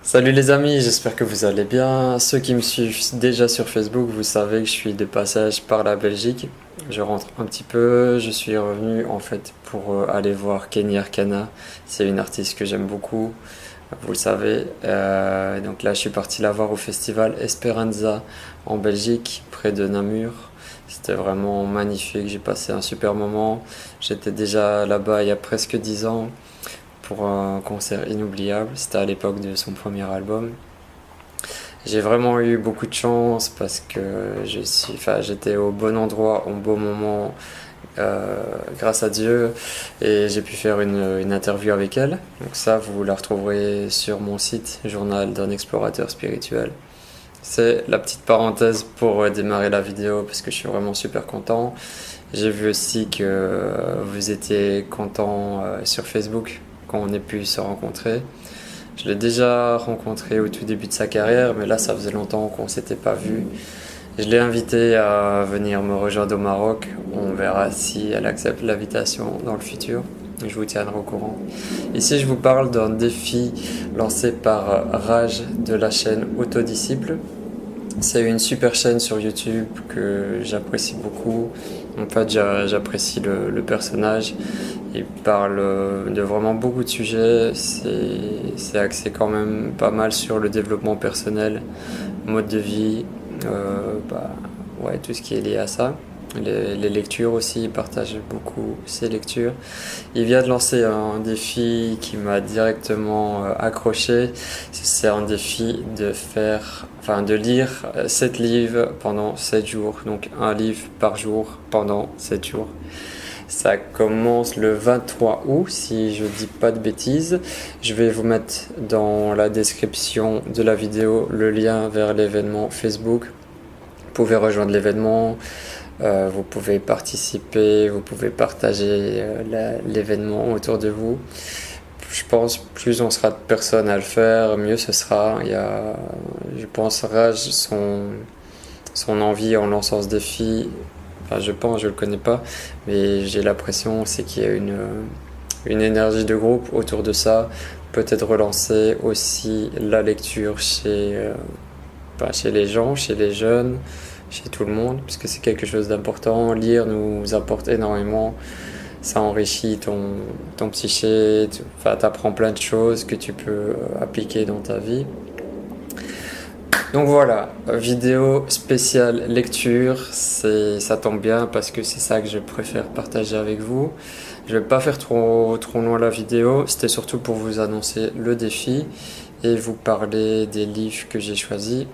Salut les amis, j'espère que vous allez bien. Ceux qui me suivent déjà sur Facebook, vous savez que je suis de passage par la Belgique. Je rentre un petit peu, je suis revenu en fait pour aller voir Kenny Arcana. C'est une artiste que j'aime beaucoup, vous le savez. Donc là, je suis parti la voir au festival Esperanza en Belgique, près de Namur. C'était vraiment magnifique, j'ai passé un super moment. J'étais déjà là-bas il y a presque 10 ans pour un concert inoubliable. C'était à l'époque de son premier album. J'ai vraiment eu beaucoup de chance parce que j'étais au bon endroit, au bon moment, grâce à Dieu, et j'ai pu faire une interview avec elle. Donc ça, vous la retrouverez sur mon site, Journal d'un explorateur spirituel. C'est la petite parenthèse pour démarrer la vidéo parce que je suis vraiment super content. J'ai vu aussi que vous étiez content sur Facebook quand on ait pu se rencontrer. Je l'ai déjà rencontré au tout début de sa carrière, mais là ça faisait longtemps qu'on ne s'était pas vu. Je l'ai invitée à venir me rejoindre au Maroc. On verra si elle accepte l'invitation dans le futur. Je vous tiendrai au courant. Ici, je vous parle d'un défi lancé par Raj de la chaîne Autodisciple. C'est une super chaîne sur YouTube que j'apprécie beaucoup. En fait, j'apprécie le personnage. Il parle de vraiment beaucoup de sujets. C'est axé quand même pas mal sur le développement personnel, mode de vie, ouais, tout ce qui est lié à ça. Les lectures aussi, il partage beaucoup ses lectures. Il vient de lancer un défi qui m'a directement accroché. C'est un défi de lire 7 livres pendant 7 jours. Donc un livre par jour pendant 7 jours. Ça commence le 23 août, si je dis pas de bêtises. Je vais vous mettre dans la description de la vidéo le lien vers l'événement Facebook. Vous pouvez rejoindre l'événement. Vous pouvez participer, vous pouvez partager l'événement autour de vous. Je pense plus on sera de personnes à le faire, mieux ce sera. Je pense, Raj, son envie en lançant ce défi, je le connais pas, mais j'ai l'impression c'est qu'il y a une énergie de groupe autour de ça. Peut-être relancer aussi la lecture chez les gens, chez les jeunes, chez tout le monde, puisque c'est quelque chose d'important. Lire nous apporte énormément, ça enrichit ton psyché, t'apprends plein de choses que tu peux appliquer dans ta vie. Donc voilà, vidéo spéciale lecture, ça tombe bien parce que c'est ça que je préfère partager avec vous. Je vais pas faire trop loin la vidéo, c'était surtout pour vous annoncer le défi et vous parler des livres que j'ai choisis.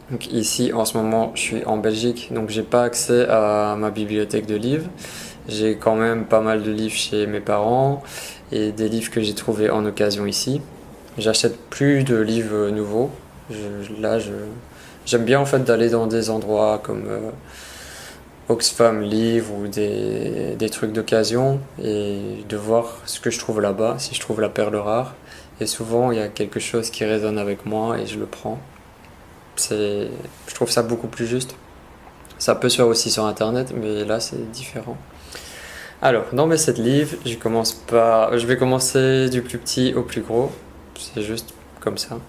Donc ici, en ce moment, je suis en Belgique, donc j'ai pas accès à ma bibliothèque de livres. J'ai quand même pas mal de livres chez mes parents et des livres que j'ai trouvés en occasion ici. J'achète plus de livres nouveaux. J'aime bien en fait d'aller dans des endroits comme Oxfam Livre ou des trucs d'occasion et de voir ce que je trouve là-bas, si je trouve la perle rare. Et souvent, il y a quelque chose qui résonne avec moi et je le prends. Je trouve ça beaucoup plus juste. Ça peut se faire aussi sur internet, mais là c'est différent. Alors, dans mes 7 livres, je vais commencer du plus petit au plus gros. C'est juste comme ça.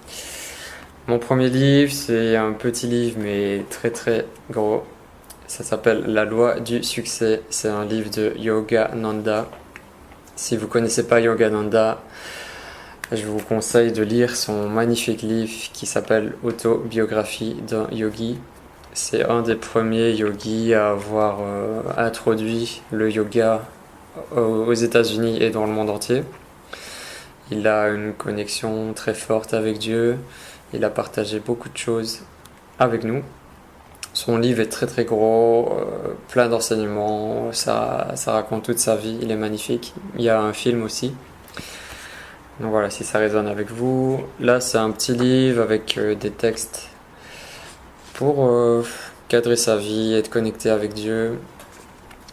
Mon premier livre, c'est un petit livre mais très très gros. Ça s'appelle La loi du succès. C'est un livre de Yogananda. Si vous connaissez pas Yogananda, je vous conseille de lire son magnifique livre qui s'appelle Autobiographie d'un yogi. C'est un des premiers yogis à avoir introduit le yoga aux États-Unis et dans le monde entier. Il a une connexion très forte avec Dieu. Il a partagé beaucoup de choses avec nous. Son livre est très très gros, plein d'enseignements. Ça raconte toute sa vie. Il est magnifique. Il y a un film aussi. Donc voilà, si ça résonne avec vous. Là, c'est un petit livre avec des textes pour cadrer sa vie, être connecté avec Dieu.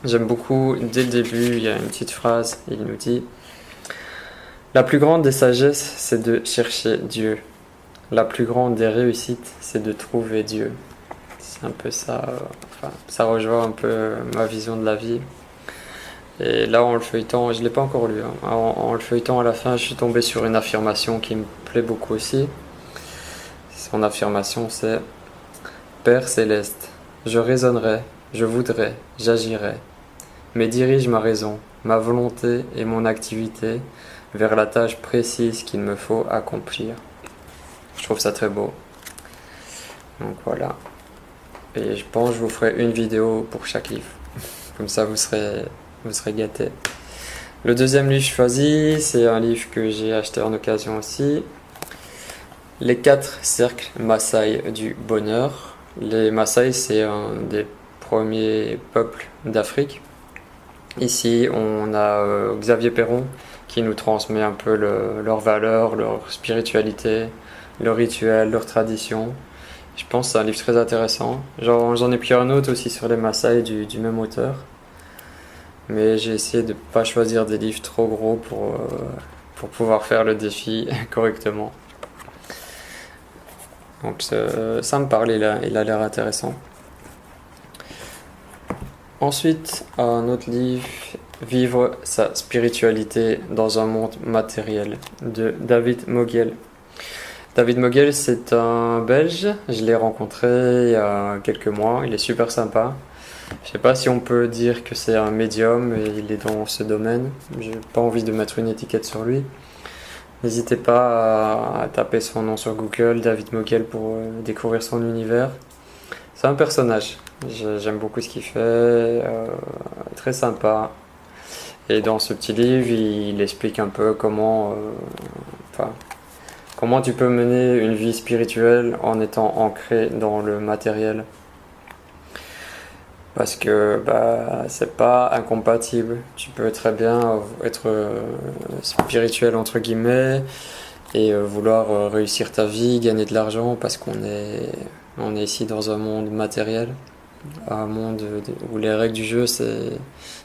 J'aime beaucoup, dès le début, il y a une petite phrase, il nous dit « La plus grande des sagesses, c'est de chercher Dieu. La plus grande des réussites, c'est de trouver Dieu. » C'est un peu ça, enfin, ça rejoint un peu ma vision de la vie. Et là, en le feuilletant, je ne l'ai pas encore lu, hein. En le feuilletant à la fin, je suis tombé sur une affirmation qui me plaît beaucoup aussi. Son affirmation, c'est: Père céleste, je raisonnerai, je voudrais, j'agirai, mais dirige ma raison, ma volonté et mon activité vers la tâche précise qu'il me faut accomplir. Je trouve ça très beau. Donc voilà. Et je pense que je vous ferai une vidéo pour chaque livre. Comme ça, vous serez gâtés. Le deuxième livre choisi, c'est un livre que j'ai acheté en occasion aussi. Les 4 cercles Maasai du bonheur. Les Maasai, c'est un des premiers peuples d'Afrique. Ici, on a Xavier Perron qui nous transmet un peu leurs valeurs, leur spiritualité, leurs rituels, leurs traditions. Je pense que c'est un livre très intéressant. J'en ai pris un autre aussi sur les Maasai du même auteur. Mais j'ai essayé de ne pas choisir des livres trop gros pour pouvoir faire le défi correctement. Donc ça me parle, il a l'air intéressant. Ensuite, un autre livre, Vivre sa spiritualité dans un monde matériel, de David Moguel. David Moguel, c'est un Belge, je l'ai rencontré il y a quelques mois, il est super sympa. Je sais pas si on peut dire que c'est un médium et il est dans ce domaine, j'ai pas envie de mettre une étiquette sur lui. N'hésitez pas à taper son nom sur Google, David Moguel, pour découvrir son univers. C'est un personnage, j'aime beaucoup ce qu'il fait, très sympa. Et dans ce petit livre, il explique un peu comment tu peux mener une vie spirituelle en étant ancré dans le matériel. Parce que c'est pas incompatible. Tu peux très bien être spirituel entre guillemets et vouloir réussir ta vie, gagner de l'argent parce qu'on est ici dans un monde matériel, un monde où les règles du jeu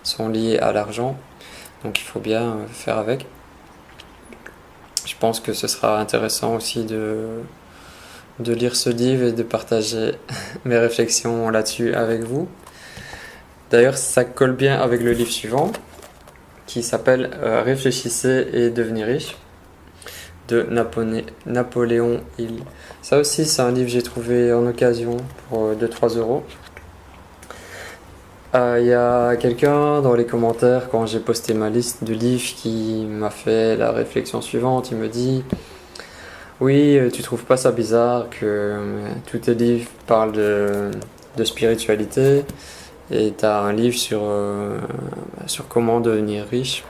sont liées à l'argent. Donc il faut bien faire avec. Je pense que ce sera intéressant aussi de lire ce livre et de partager mes réflexions là-dessus avec vous. D'ailleurs, ça colle bien avec le livre suivant, qui s'appelle Réfléchissez et devenez riche, de Napoléon Hill. Ça aussi, c'est un livre que j'ai trouvé en occasion pour 2-3 euros. Il y a quelqu'un dans les commentaires, quand j'ai posté ma liste de livres, qui m'a fait la réflexion suivante. Il me dit: oui, tu trouves pas ça bizarre que tous tes livres parlent de spiritualité et tu as un livre sur comment devenir riche.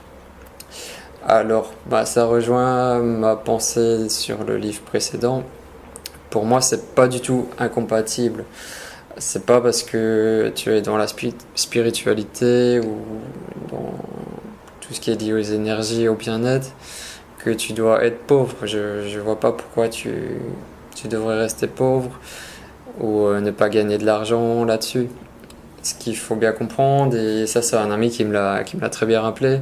Alors, ça rejoint ma pensée sur le livre précédent. Pour moi, c'est pas du tout incompatible. C'est pas parce que tu es dans la spiritualité ou dans tout ce qui est lié aux énergies, au bien-être, que tu dois être pauvre. Je vois pas pourquoi tu devrais rester pauvre ou ne pas gagner de l'argent là-dessus. Ce qu'il faut bien comprendre, et ça c'est un ami qui me l'a très bien rappelé,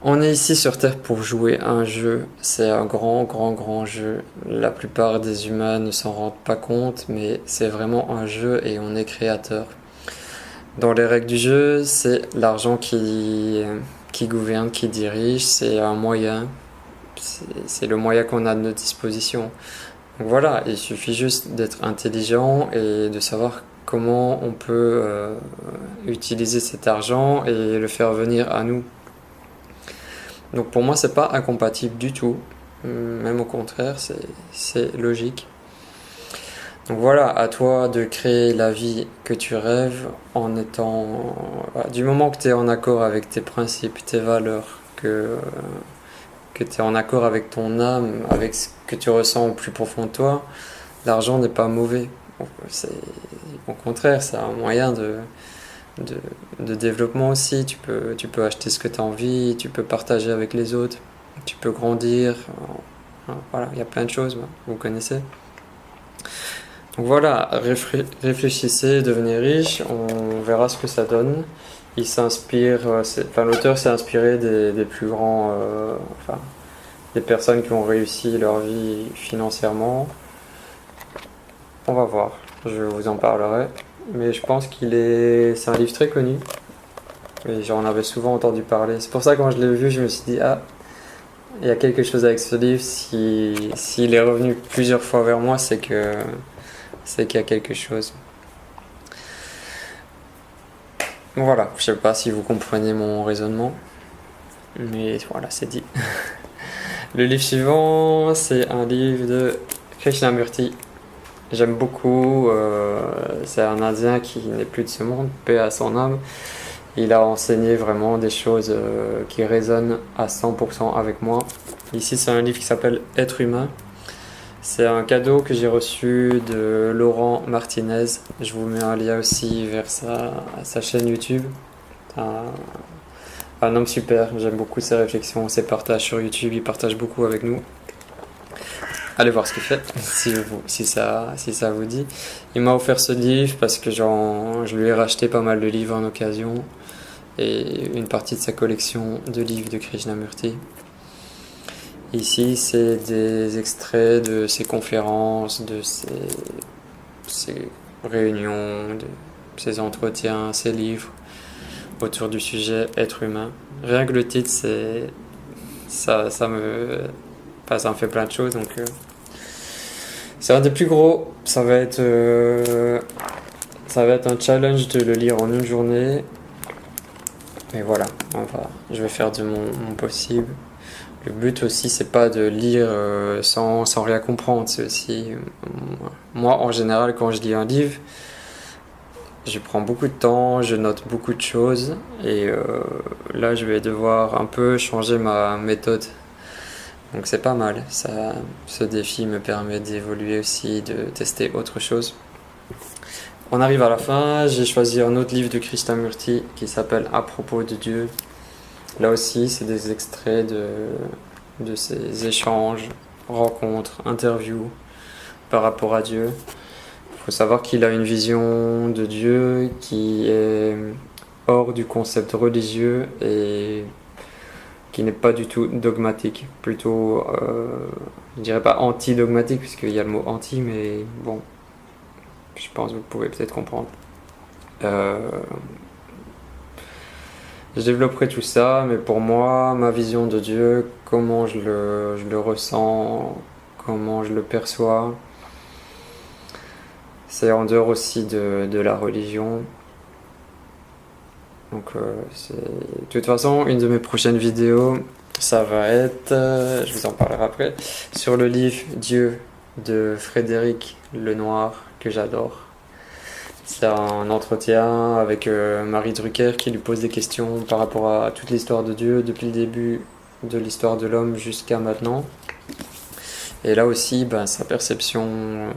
on est ici sur Terre pour jouer un jeu. C'est un grand jeu. La plupart des humains ne s'en rendent pas compte, mais c'est vraiment un jeu et on est créateur. Dans les règles du jeu, c'est l'argent qui gouverne, qui dirige. C'est un moyen. C'est le moyen qu'on a de notre disposition. Donc voilà, il suffit juste d'être intelligent et de savoir comment on peut utiliser cet argent et le faire venir à nous. Donc pour moi, c'est pas incompatible du tout, même au contraire, c'est logique. Donc voilà, à toi de créer la vie que tu rêves en étant... Du moment que tu es en accord avec tes principes, tes valeurs, que tu es en accord avec ton âme, avec ce que tu ressens au plus profond de toi, l'argent n'est pas mauvais. Au contraire, c'est un moyen de développement aussi. Tu peux acheter ce que tu as envie, tu peux partager avec les autres, tu peux grandir. Voilà, il y a plein de choses, vous connaissez. Donc voilà, réfléchissez, devenez riche, on verra ce que ça donne. Il s'inspire, l'auteur s'est inspiré des plus grands, des personnes qui ont réussi leur vie financièrement. On va voir. je vous en parlerai. Mais je pense c'est un livre très connu. Et j'en avais souvent entendu parler. C'est pour ça que quand je l'ai vu, je me suis dit, ah, il y a quelque chose avec ce livre. S'il est revenu plusieurs fois vers moi, c'est qu'il y a quelque chose. Voilà, je sais pas si vous comprenez mon raisonnement. Mais voilà, c'est dit. Le livre suivant, c'est un livre de Krishnamurti. J'aime beaucoup. C'est un Indien qui n'est plus de ce monde, paix à son âme. Il a enseigné vraiment des choses qui résonnent à 100% avec moi. Ici, c'est un livre qui s'appelle Être humain. C'est un cadeau que j'ai reçu de Laurent Martinez. Je vous mets un lien aussi vers sa chaîne YouTube. Un homme super, j'aime beaucoup ses réflexions, ses partages sur YouTube, il partage beaucoup avec nous. Allez voir ce qu'il fait, si ça vous dit. Il m'a offert ce livre parce que je lui ai racheté pas mal de livres en occasion et une partie de sa collection de livres de Krishnamurti. Ici, c'est des extraits de ses conférences, de ses réunions, de ses entretiens, ses livres autour du sujet être humain. Rien que le titre, ça me fait plein de choses, donc c'est un des plus gros. Ça va être un challenge de le lire en une journée. Mais voilà, je vais faire de mon possible. Le but aussi, c'est pas de lire sans rien comprendre. C'est aussi, moi, en général, quand je lis un livre, je prends beaucoup de temps, je note beaucoup de choses. Et là, je vais devoir un peu changer ma méthode. Donc c'est pas mal. Ce défi me permet d'évoluer aussi, de tester autre chose. On arrive à la fin. J'ai choisi un autre livre de Krishnamurti qui s'appelle À propos de Dieu. Là aussi, c'est des extraits de ces échanges, rencontres, interviews par rapport à Dieu. Il faut savoir qu'il a une vision de Dieu qui est hors du concept religieux et qui n'est pas du tout dogmatique. Plutôt, je dirais pas anti-dogmatique, puisqu'il y a le mot anti, mais bon, je pense que vous pouvez peut-être comprendre. Je développerai tout ça, mais pour moi, ma vision de Dieu, comment je le ressens, comment je le perçois, c'est en dehors aussi de la religion. Donc, de toute façon, une de mes prochaines vidéos, ça va être, je vous en parlerai après, sur le livre Dieu de Frédéric Lenoir, que j'adore. C'est un entretien avec Marie Drucker qui lui pose des questions par rapport à toute l'histoire de Dieu, depuis le début de l'histoire de l'homme jusqu'à maintenant. Et là aussi, sa perception,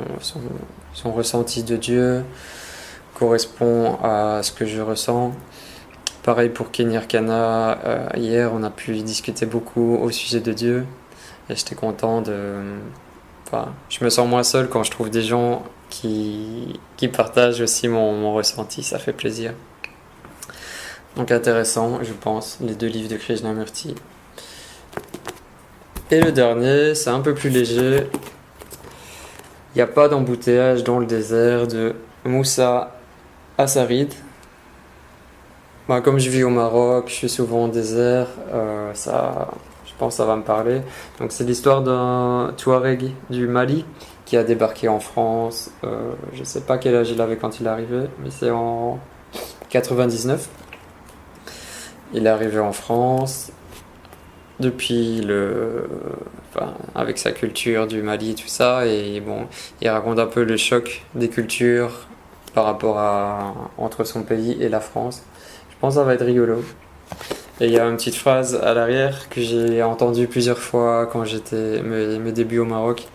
son ressenti de Dieu correspond à ce que je ressens. Pareil pour Kenny Arcana, hier on a pu discuter beaucoup au sujet de Dieu et j'étais content je me sens moins seul quand je trouve des gens qui partagent aussi mon ressenti, ça fait plaisir. Donc intéressant, je pense, les deux livres de Krishnamurti. Et le dernier, c'est un peu plus léger. Il n'y a pas d'embouteillage dans le désert de Moussa Assarid. Comme je vis au Maroc, je suis souvent au désert, je pense que ça va me parler. Donc c'est l'histoire d'un Touareg du Mali qui a débarqué en France. Je ne sais pas quel âge il avait quand il est arrivé, mais c'est en 99. Il est arrivé en France depuis avec sa culture du Mali et tout ça, et bon, il raconte un peu le choc des cultures par rapport entre son pays et la France. Je pense que ça va être rigolo. Et il y a une petite phrase à l'arrière que j'ai entendue plusieurs fois quand j'étais mes débuts au Maroc.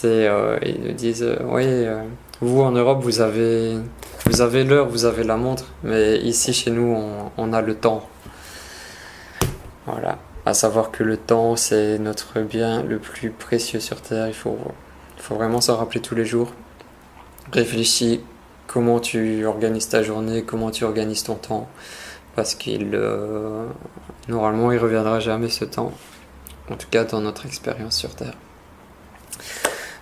Ils me disent vous en Europe vous avez l'heure, vous avez la montre, mais ici chez nous on a le temps. Voilà. À savoir que le temps c'est notre bien le plus précieux sur terre. Il faut vraiment s'en rappeler tous les jours. Réfléchis comment tu organises ta journée, comment tu organises ton temps, parce normalement il reviendra jamais ce temps, en tout cas dans notre expérience sur Terre.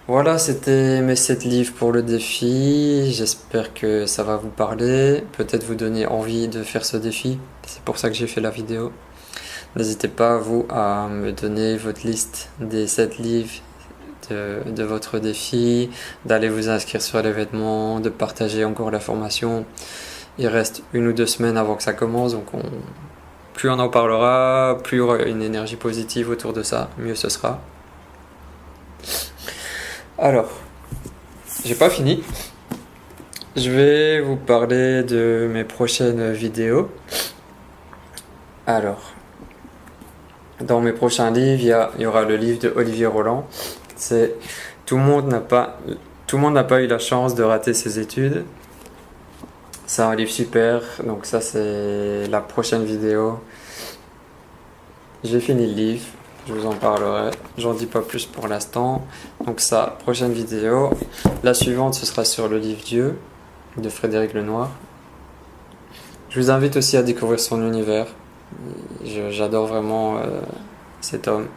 Voilà, c'était mes 7 livres pour le défi. J'espère que ça va vous parler, peut-être vous donner envie de faire ce défi. C'est pour ça que j'ai fait la vidéo. N'hésitez pas, vous, à me donner votre liste des 7 livres de votre défi, d'aller vous inscrire sur l'événement, de partager encore la formation. Il reste 1 ou 2 semaines avant que ça commence, donc plus on en parlera, plus il y aura une énergie positive autour de ça, mieux ce sera. Alors, j'ai pas fini. Je vais vous parler de mes prochaines vidéos. Alors, dans mes prochains livres, il y aura le livre de Olivier Roland. C'est tout le monde n'a pas eu la chance de rater ses études. C'est un livre super, donc ça c'est la prochaine vidéo. J'ai fini le livre, je vous en parlerai. J'en dis pas plus pour l'instant. Donc ça, prochaine vidéo. La suivante, ce sera sur le livre Dieu de Frédéric Lenoir. Je vous invite aussi à découvrir son univers. J'adore vraiment cet homme.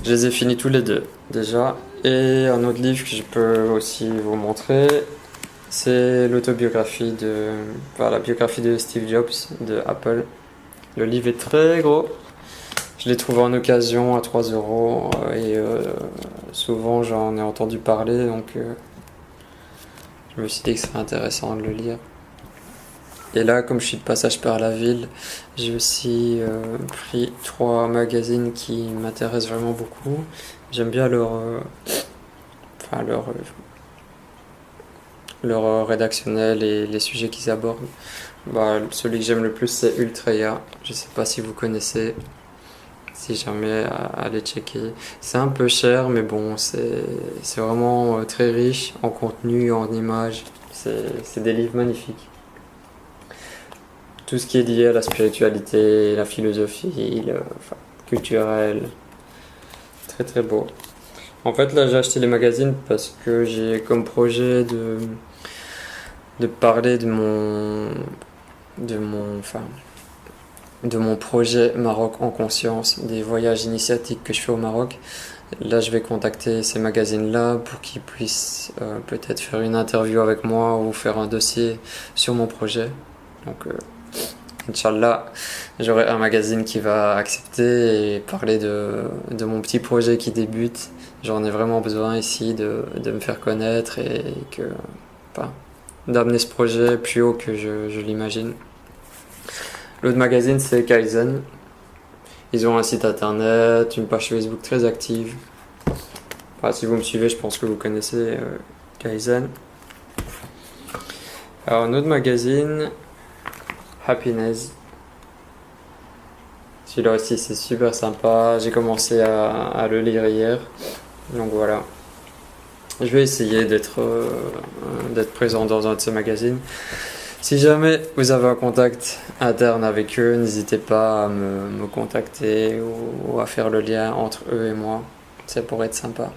Je les ai finis tous les deux déjà. Et un autre livre que je peux aussi vous montrer, c'est la biographie de Steve Jobs de Apple. Le livre est très gros. Je l'ai trouvé en occasion à 3 euros et souvent j'en ai entendu parler, donc je me suis dit que serait intéressant de le lire. Et là, comme je suis de passage par la ville, j'ai aussi pris 3 magazines qui m'intéressent vraiment beaucoup. J'aime bien leur rédactionnel et les sujets qu'ils abordent. Celui que j'aime le plus, c'est Ultreya. Je sais pas si vous connaissez. Si jamais, allez checker. C'est un peu cher, mais bon, c'est vraiment très riche en contenu, en images. C'est des livres magnifiques. Tout ce qui est lié à la spiritualité, la philosophie, culturel. Très très beau. En fait, là, j'ai acheté les magazines parce que j'ai comme projet de parler de mon projet Maroc en conscience, des voyages initiatiques que je fais au Maroc. Là, je vais contacter ces magazines-là pour qu'ils puissent peut-être faire une interview avec moi ou faire un dossier sur mon projet. Donc, Inch'Allah, j'aurai un magazine qui va accepter et parler de mon petit projet qui débute. J'en ai vraiment besoin ici de me faire connaître et d'amener ce projet plus haut que je l'imagine. L'autre magazine, c'est Kaizen. Ils ont un site internet, une page Facebook très active. Si vous me suivez, je pense que vous connaissez Kaizen. Alors, un autre magazine, Happiness. Celui-là aussi, c'est super sympa. J'ai commencé à le lire hier. Donc voilà. Je vais essayer d'être présent dans un de ces magazines. Si jamais vous avez un contact interne avec eux, n'hésitez pas à me contacter ou à faire le lien entre eux et moi. Ça pourrait être sympa.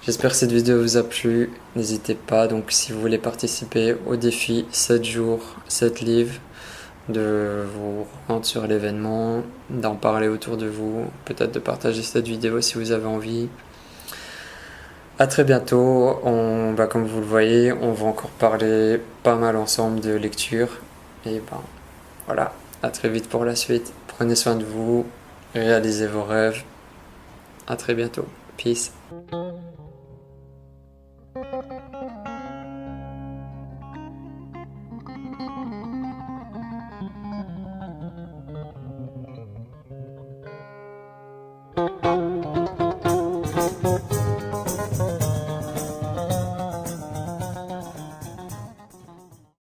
J'espère que cette vidéo vous a plu. N'hésitez pas, donc si vous voulez participer au défi 7 jours, 7 livres, de vous rendre sur l'événement, d'en parler autour de vous, peut-être de partager cette vidéo si vous avez envie. À très bientôt. Comme vous le voyez, on va encore parler pas mal ensemble de lecture. Et voilà, à très vite pour la suite. Prenez soin de vous, réalisez vos rêves. À très bientôt. Peace.